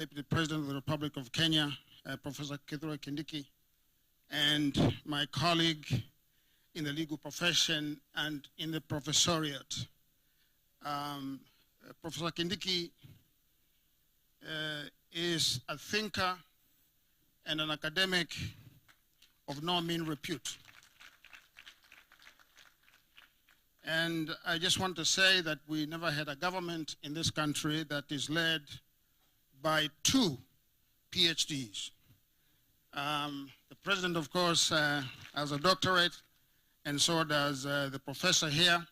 Deputy President of the Republic of Kenya, Professor Kindiki, and my colleague in the legal profession and in the professoriate. Professor Kindiki is a thinker and an academic of no mean repute. And I just want to say that we never had a government in this country that is led by two PhDs. The president, of course, has a doctorate, and so does the professor here.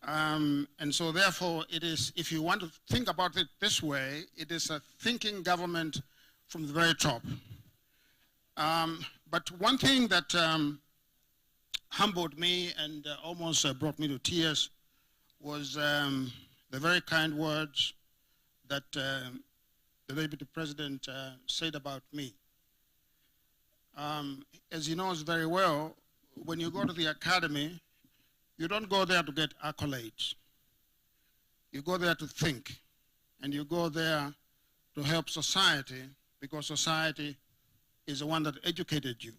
And so therefore it is, if you want to think about it this way, it is a thinking government from the very top. But one thing that humbled me and almost brought me to tears was the very kind words that the Deputy President said about me. As he knows very well, when you go to the academy, you don't go there to get accolades. You go there to think, and you go there to help society, because society is the one that educated you.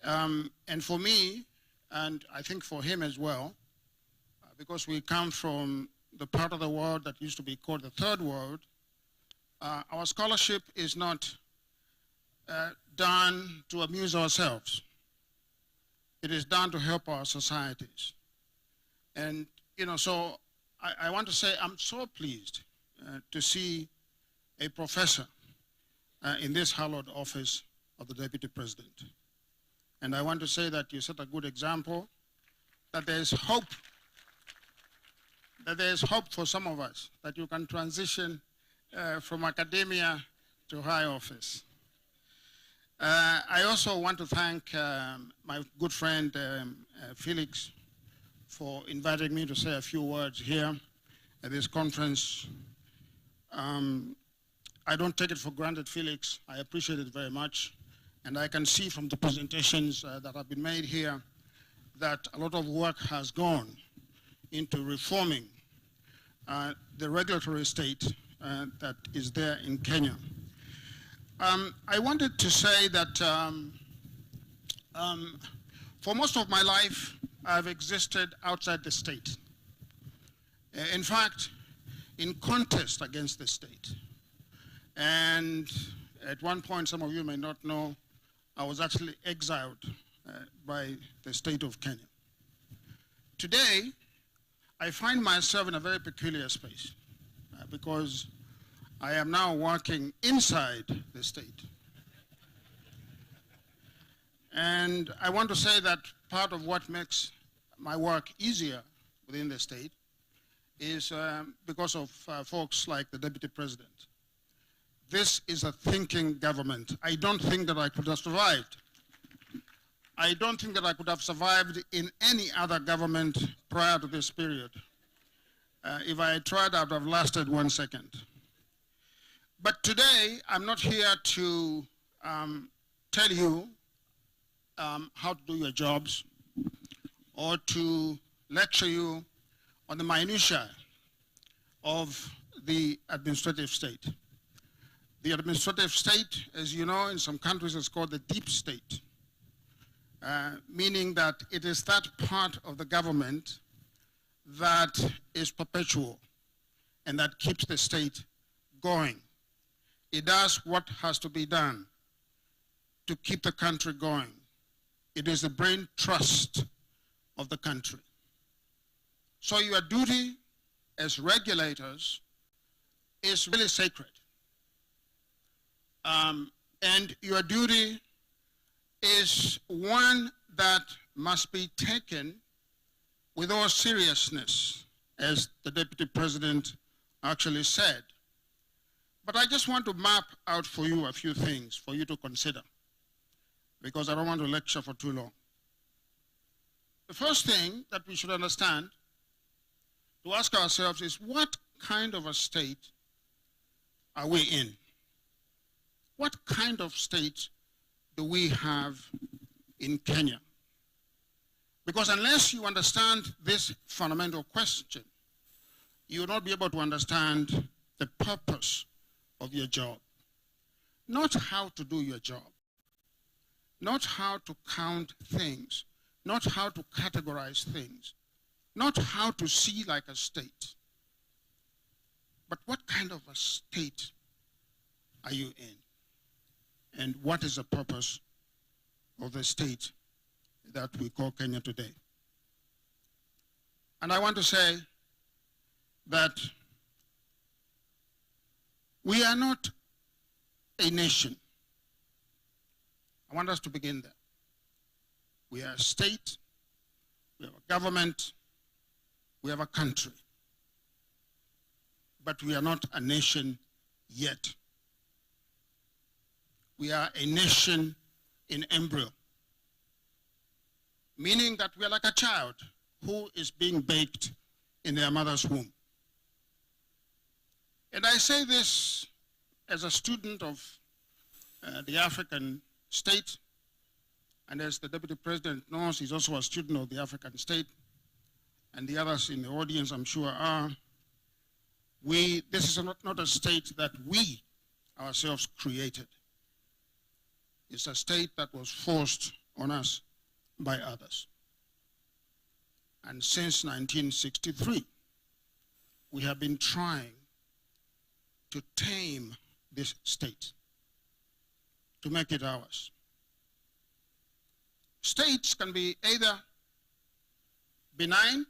And for me, and I think for him as well, because we come from the part of the world that used to be called the third world, our scholarship is not done to amuse ourselves. It is done to help our societies. And, you know, so I want to say I'm so pleased to see a professor in this hallowed office of the Deputy President. And I want to say that you set a good example, that there's hope, for some of us, that you can transition from academia to high office. I also want to thank my good friend Felix for inviting me to say a few words here at this conference. I don't take it for granted, Felix. I appreciate it very much. And I can see from the presentations that have been made here that a lot of work has gone into reforming the regulatory state that is there in Kenya. I wanted to say that for most of my life, I've existed outside the state. In fact, in contest against the state. And at one point, some of you may not know, I was actually exiled by the state of Kenya. Today, I find myself in a very peculiar space because I am now working inside the state. And I want to say that part of what makes my work easier within the state is because of folks like the Deputy President. This is a thinking government. I don't think that I could have survived. I don't think that I could have survived in any other government prior to this period. If I had tried, I would have lasted 1 second. But today, I'm not here to tell you how to do your jobs or to lecture you on the minutiae of the administrative state. The administrative state, as you know, in some countries is called the deep state, meaning that it is that part of the government that is perpetual and that keeps the state going. It does what has to be done to keep the country going. It is the brain trust of the country. So your duty as regulators is really sacred. And your duty is one that must be taken with all seriousness, as the Deputy President actually said. But I just want to map out for you a few things for you to consider, because I don't want to lecture for too long. The first thing that we should understand, to ask ourselves, is what kind of a state are we in? What kind of state do we have in Kenya? Because unless you understand this fundamental question, you will not be able to understand the purpose of your job. Not how to do your job. Not how to count things. Not how to categorize things. Not how to see like a state. But what kind of a state are you in? And what is the purpose of the state that we call Kenya today? And I want to say that we are not a nation. I want us to begin there. We are a state, we have a government, we have a country. But we are not a nation yet. We are a nation in embryo, meaning that we are like a child who is being baked in their mother's womb. And I say this as a student of the African state, and as the Deputy President knows, he's also a student of the African state, and the others in the audience I'm sure are. This is not a state that we ourselves created. It's a state that was forced on us by others. And since 1963, we have been trying to tame this state, to make it ours. States can be either benign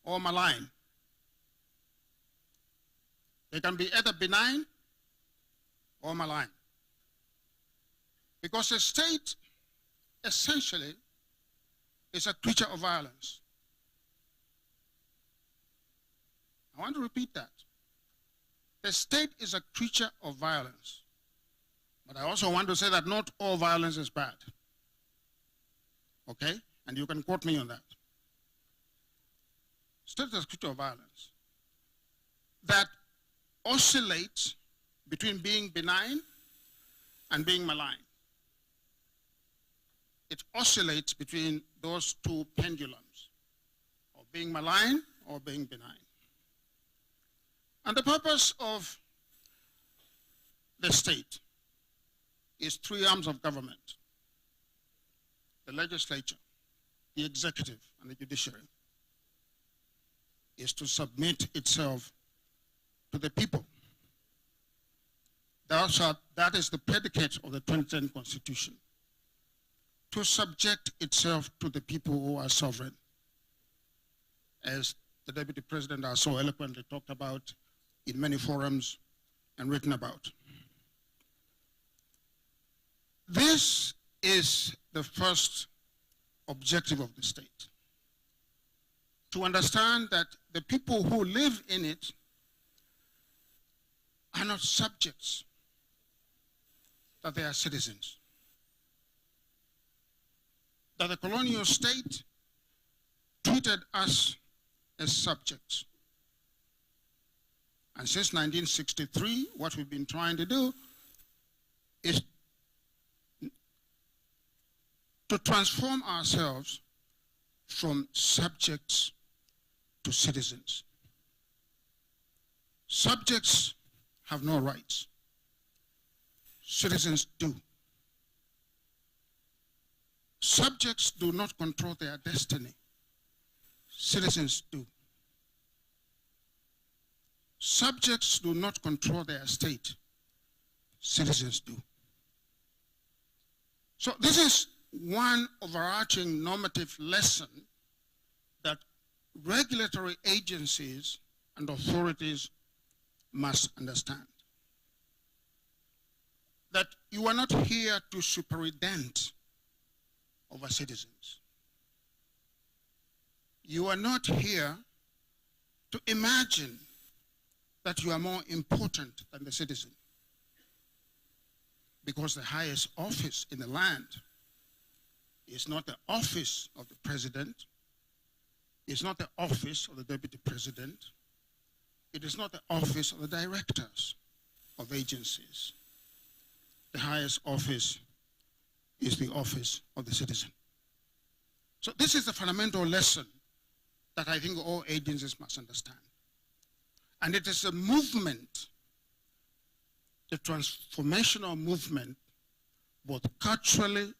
or malign. They can be either benign or malign. Because a state essentially is a creature of violence. I want to repeat that. The state is a creature of violence. But I also want to say that not all violence is bad. Okay? And you can quote me on that. State is a creature of violence that oscillates between being benign and being malign. It oscillates between those two pendulums, of being malign or being benign. And the purpose of the state is three arms of government: the legislature, the executive, and the judiciary, is to submit itself to the people. That is the predicate of the 2010 Constitution, to subject itself to the people who are sovereign, as the Deputy President has so eloquently talked about in many forums and written about. This is the first objective of the state: to understand that the people who live in it are not subjects, that they are citizens. That the colonial state treated us as subjects. And since 1963, what we've been trying to do is to transform ourselves from subjects to citizens. Subjects have no rights. Citizens do. Subjects do not control their destiny. Citizens do. Subjects do not control their state. Citizens do. So this is one overarching normative lesson that regulatory agencies and authorities must understand. That you are not here to superintend over citizens. You are not here to imagine that you are more important than the citizen, because the highest office in the land is not the office of the president, it's not the office of the deputy president, it is not the office of the directors of agencies. The highest office is the office of the citizen. So this is the fundamental lesson that I think all agencies must understand. And it is a movement the transformational movement, both culturally,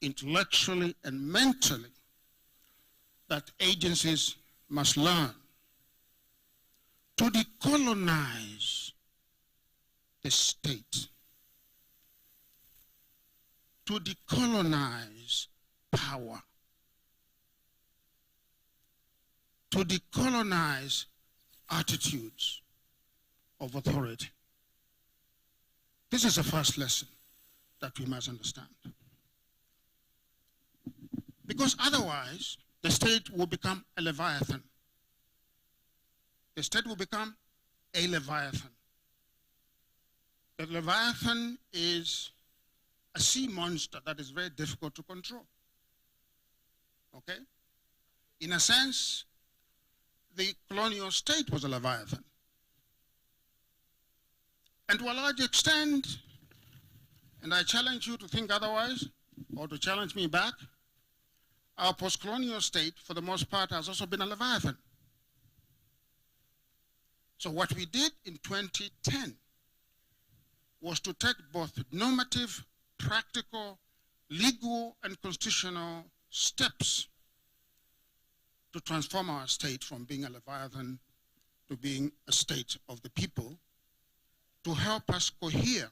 intellectually, and mentally, that agencies must learn to decolonize the state, to decolonize power, to decolonize attitudes of authority. This is the first lesson that we must understand. Because otherwise, the state will become a leviathan. The state will become a leviathan. The leviathan is a sea monster that is very difficult to control. Okay? In a sense, the colonial state was a leviathan. And to a large extent, and I challenge you to think otherwise, or to challenge me back, our post-colonial state, for the most part, has also been a leviathan. So what we did in 2010 was to take both normative, practical, legal, and constitutional steps to transform our state from being a leviathan to being a state of the people, to help us cohere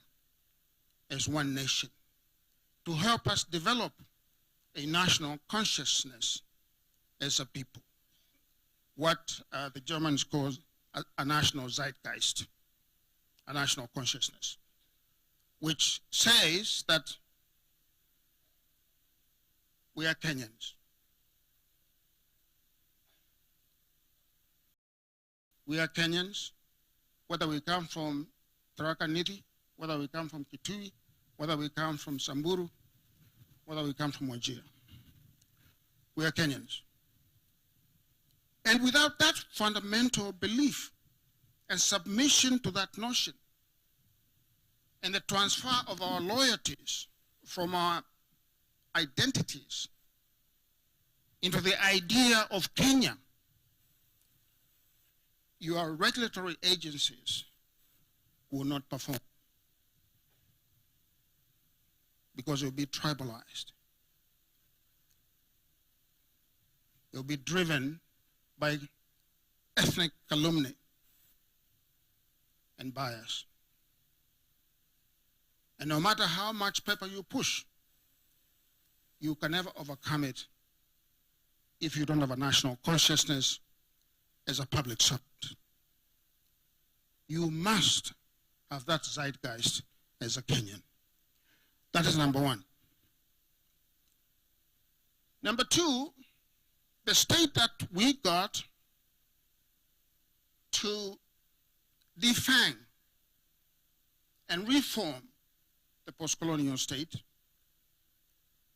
as one nation, to help us develop a national consciousness as a people, what the Germans call a national zeitgeist, a national consciousness, which says that we are Kenyans. We are Kenyans, whether we come from Tharaka Nithi, whether we come from Kitui, whether we come from Samburu, whether we come from Wajir. We are Kenyans. And without that fundamental belief and submission to that notion, and the transfer of our loyalties from our identities into the idea of Kenya, your regulatory agencies will not perform because you'll be tribalized. You'll be driven by ethnic calumny and bias. And no matter how much paper you push, you can never overcome it if you don't have a national consciousness as a public servant. You must have that zeitgeist as a Kenyan. That is number one. Number two, the state that we got to defang and reform the post-colonial state,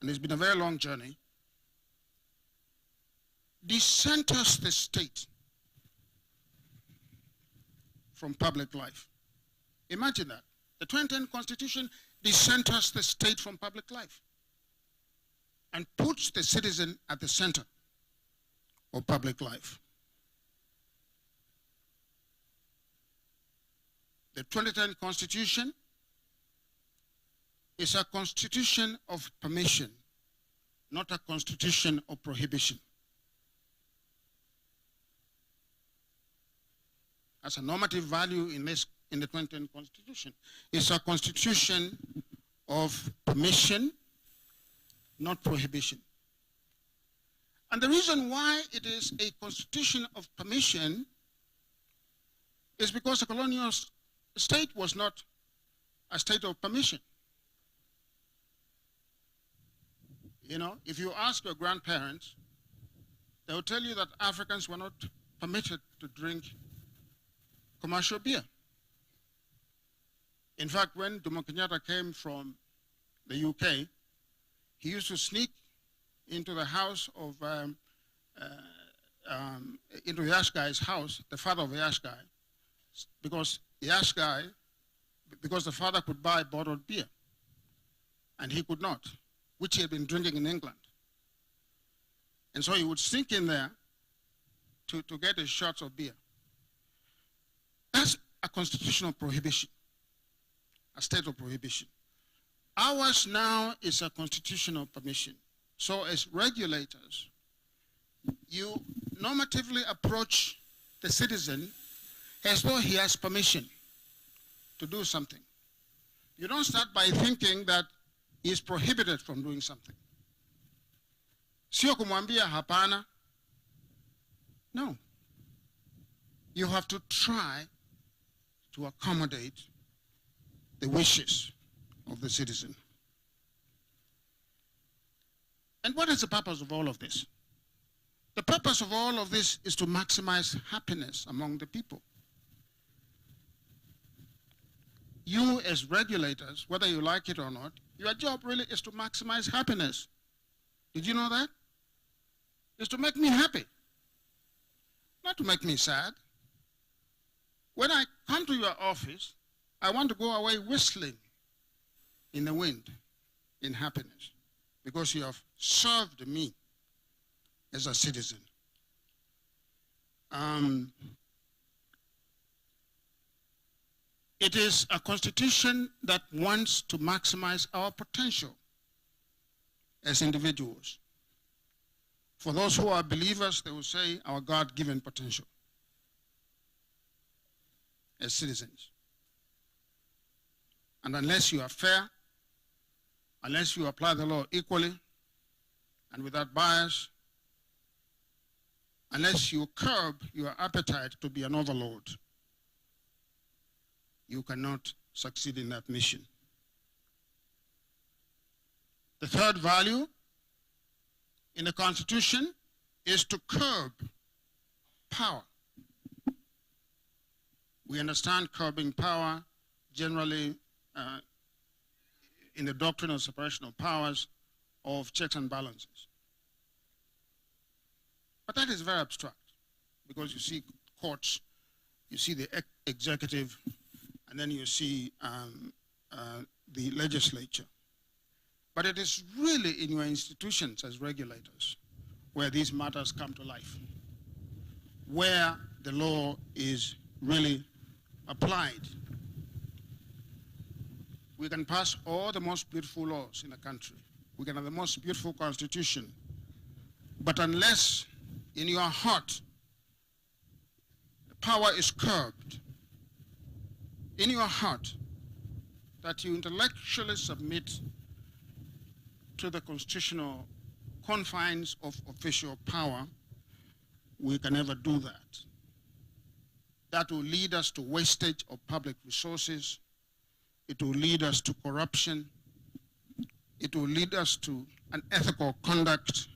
and it's been a very long journey, decenters the state from public life. Imagine that. The 2010 Constitution decenters the state from public life and puts the citizen at the center of public life. The 2010 Constitution is a constitution of permission, not a constitution of prohibition. As a normative value in the 2010 Constitution, it's a constitution of permission, not prohibition. And the reason why it is a constitution of permission is because the colonial state was not a state of permission. You know, if you ask your grandparents, they will tell you that Africans were not permitted to drink commercial beer. In fact, when Jomo Kenyatta came from the UK, he used to sneak into the house of, into Yash Guy's house, the father of Yash Guy, because Yash Guy, because the father could buy bottled beer, and he could not, which he had been drinking in England. And so he would sneak in there to get his shots of beer. That's a constitutional prohibition. a state of prohibition. Ours now is a constitutional permission. So as regulators, you normatively approach the citizen as though he has permission to do something. You don't start by thinking that he is prohibited from doing something. Sio kumwambia hapana. No. You have to try to accommodate the wishes of the citizen. And what is the purpose of all of this? The purpose of all of this is to maximize happiness among the people. You as regulators, whether you like it or not, your job really is to maximize happiness. Did you know that? It's to make me happy, not to make me sad. When I come to your office, I want to go away whistling in the wind in happiness because you have served me as a citizen. It is a constitution that wants to maximize our potential as individuals. For those who are believers, they will say our God-given potential as citizens. And unless you are fair, unless you apply the law equally and without bias, unless you curb your appetite to be an overlord, you cannot succeed in that mission. The third value in the Constitution is to curb power. We understand curbing power generally in the doctrine of separation of powers, of checks and balances. But that is very abstract because you see courts, you see the executive, and then you see the legislature. But it is really in your institutions as regulators where these matters come to life, where the law is really applied. We can pass all the most beautiful laws in the country. We can have the most beautiful constitution. But unless in your heart the power is curbed, in your heart that you intellectually submit to the constitutional confines of official power, we can never do that. That will lead us to wastage of public resources. It will lead us to corruption. It will lead us to unethical conduct,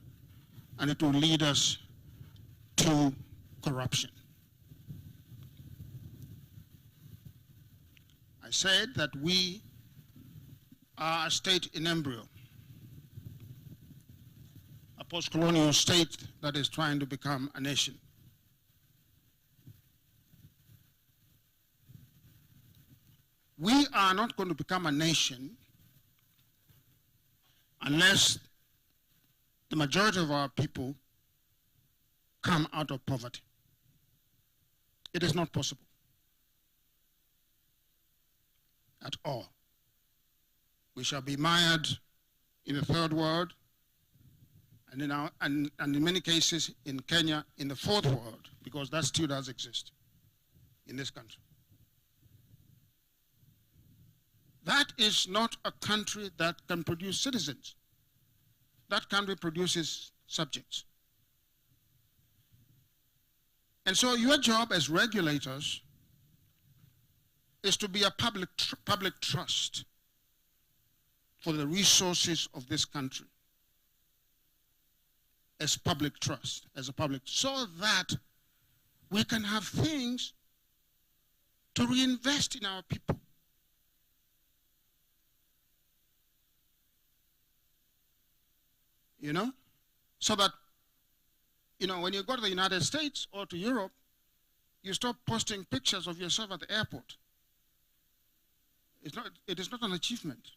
and it will lead us to corruption. I said that we are a state in embryo, a post-colonial state that is trying to become a nation. We are not going to become a nation unless the majority of our people come out of poverty. It is not possible at all. We shall be mired in the third world, and in many cases in Kenya, in the fourth world, because that still does exist in this country. That is not a country that can produce citizens. That country produces subjects. And so your job as regulators is to be a public trust for the resources of this country as public trust, as a public, so that we can have things to reinvest in our people. You know, so that, you know, when you go to the United States or to Europe, you stop posting pictures of yourself at the airport. It is not an achievement.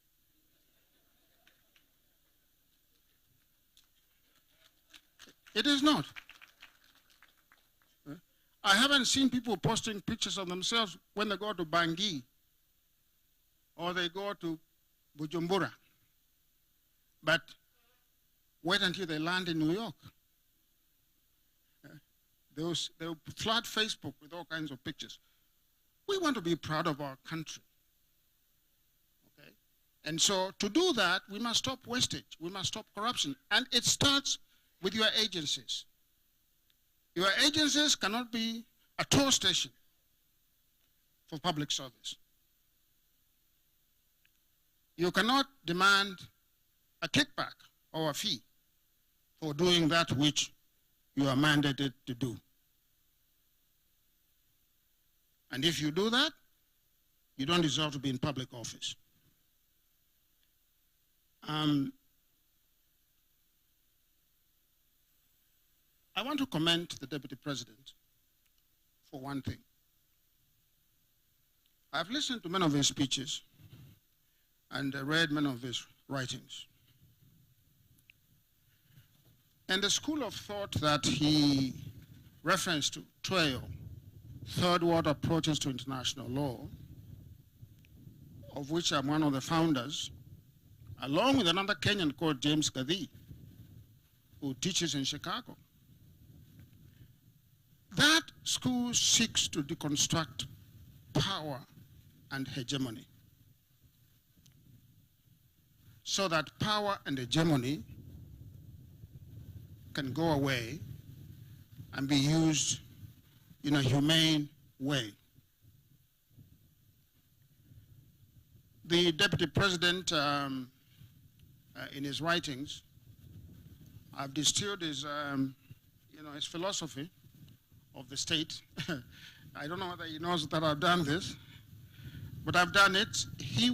It is not. I haven't seen people posting pictures of themselves when they go to Bangui or they go to Bujumbura, but wait until they land in New York. They'll flood Facebook with all kinds of pictures. We want to be proud of our country. Okay? And so to do that, we must stop wastage. We must stop corruption. And it starts with your agencies. Your agencies cannot be a toll station for public service. You cannot demand a kickback or a fee for doing that which you are mandated to do. And if you do that, you don't deserve to be in public office. I want to commend the Deputy President for one thing. I've listened to many of his speeches and read many of his writings. And the school of thought that he referenced to, TWAIO, Third World Approaches to International Law, of which I'm one of the founders, along with another Kenyan called James Gathi, who teaches in Chicago. That school seeks to deconstruct power and hegemony, so that power and hegemony can go away and be used in a humane way. The Deputy President, in his writings, I've distilled his, his philosophy of the state. I don't know whether he knows that I've done this, but I've done it. He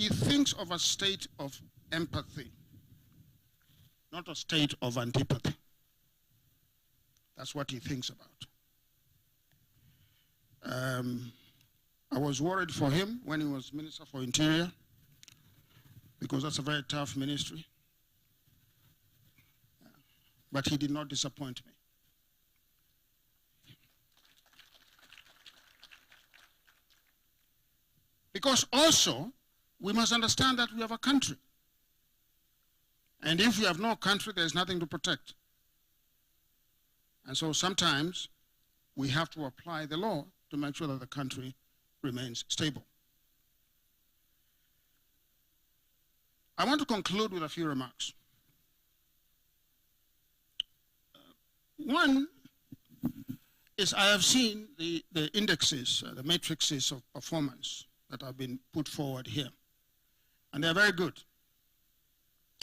thinks of a state of empathy, not a state of antipathy. That's what he thinks about. I was worried for him when he was Minister for Interior, because that's a very tough ministry. But he did not disappoint me. Because also, we must understand that we have a country. And if we have no country, there's nothing to protect. And so sometimes we have to apply the law to make sure that the country remains stable. I want to conclude with a few remarks. One is I have seen the indexes, the matrices of performance that have been put forward here. And they're very good.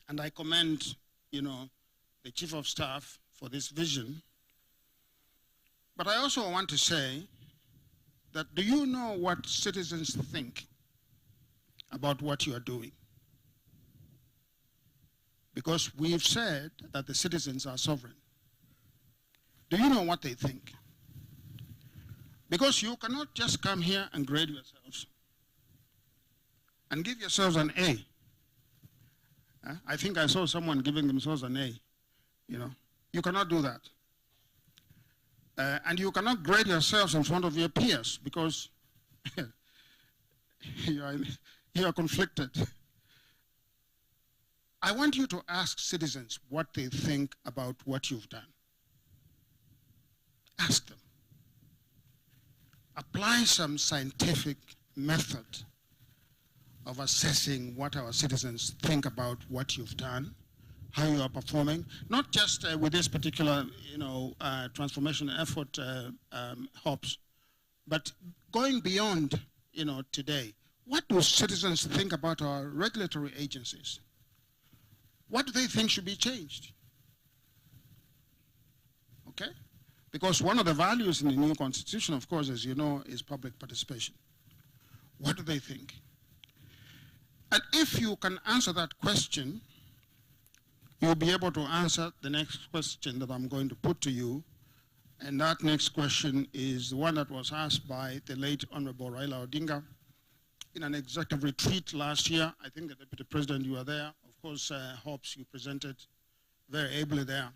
And I commend, the Chief of Staff for this vision. But I also want to say that, do you know what citizens think about what you are doing? Because we've said that the citizens are sovereign. Do you know what they think? Because you cannot just come here and grade yourselves and give yourselves an A. I think I saw someone giving themselves an A. You cannot do that. And you cannot grade yourselves in front of your peers because you are conflicted. I want you to ask citizens what they think about what you've done. Ask them. Apply some scientific method of assessing what our citizens think about what you've done, how you are performing, not just with this particular, transformation effort, HOPS, but going beyond, today. What do citizens think about our regulatory agencies? What do they think should be changed? Okay? Because one of the values in the new constitution, of course, as you know, is public participation. What do they think? And if you can answer that question, you'll be able to answer the next question that I'm going to put to you. And that next question is the one that was asked by the late Honorable Raila Odinga in an executive retreat last year. I think the Deputy President, you were there. Of course, Hobbs, you presented very ably there.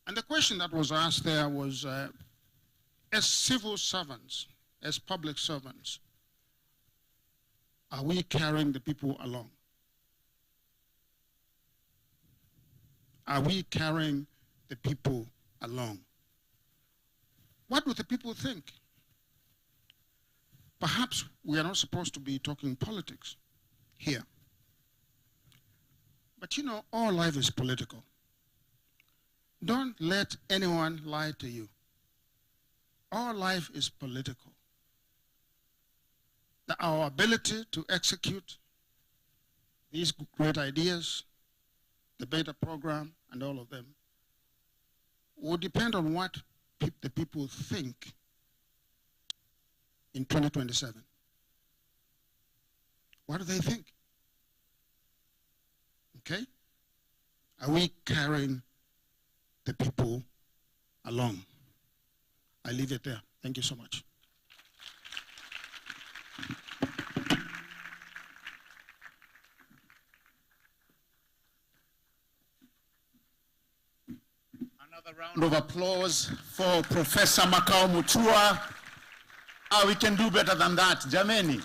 And the question that was asked there was, as civil servants, as public servants, Are we carrying the people along? Are we carrying the people along? What do the people think? Perhaps we are not supposed to be talking politics here. But you know, all life is political. Don't let anyone lie to you. All life is political. Our ability to execute these great ideas, the beta program, and all of them, will depend on what the people think in 2027. What do they think? Okay? Are we carrying the people along? I leave it there. Thank you so much. Another round of applause for Professor Makau Mutua. We can do better than that, Jameni.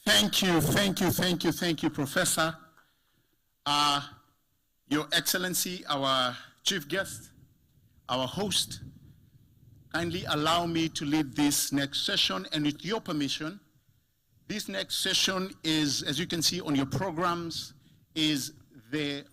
Thank you, Professor. Your Excellency, our chief guest, our host, kindly allow me to lead this next session, and with your permission, this next session is, as you can see on your programs, is the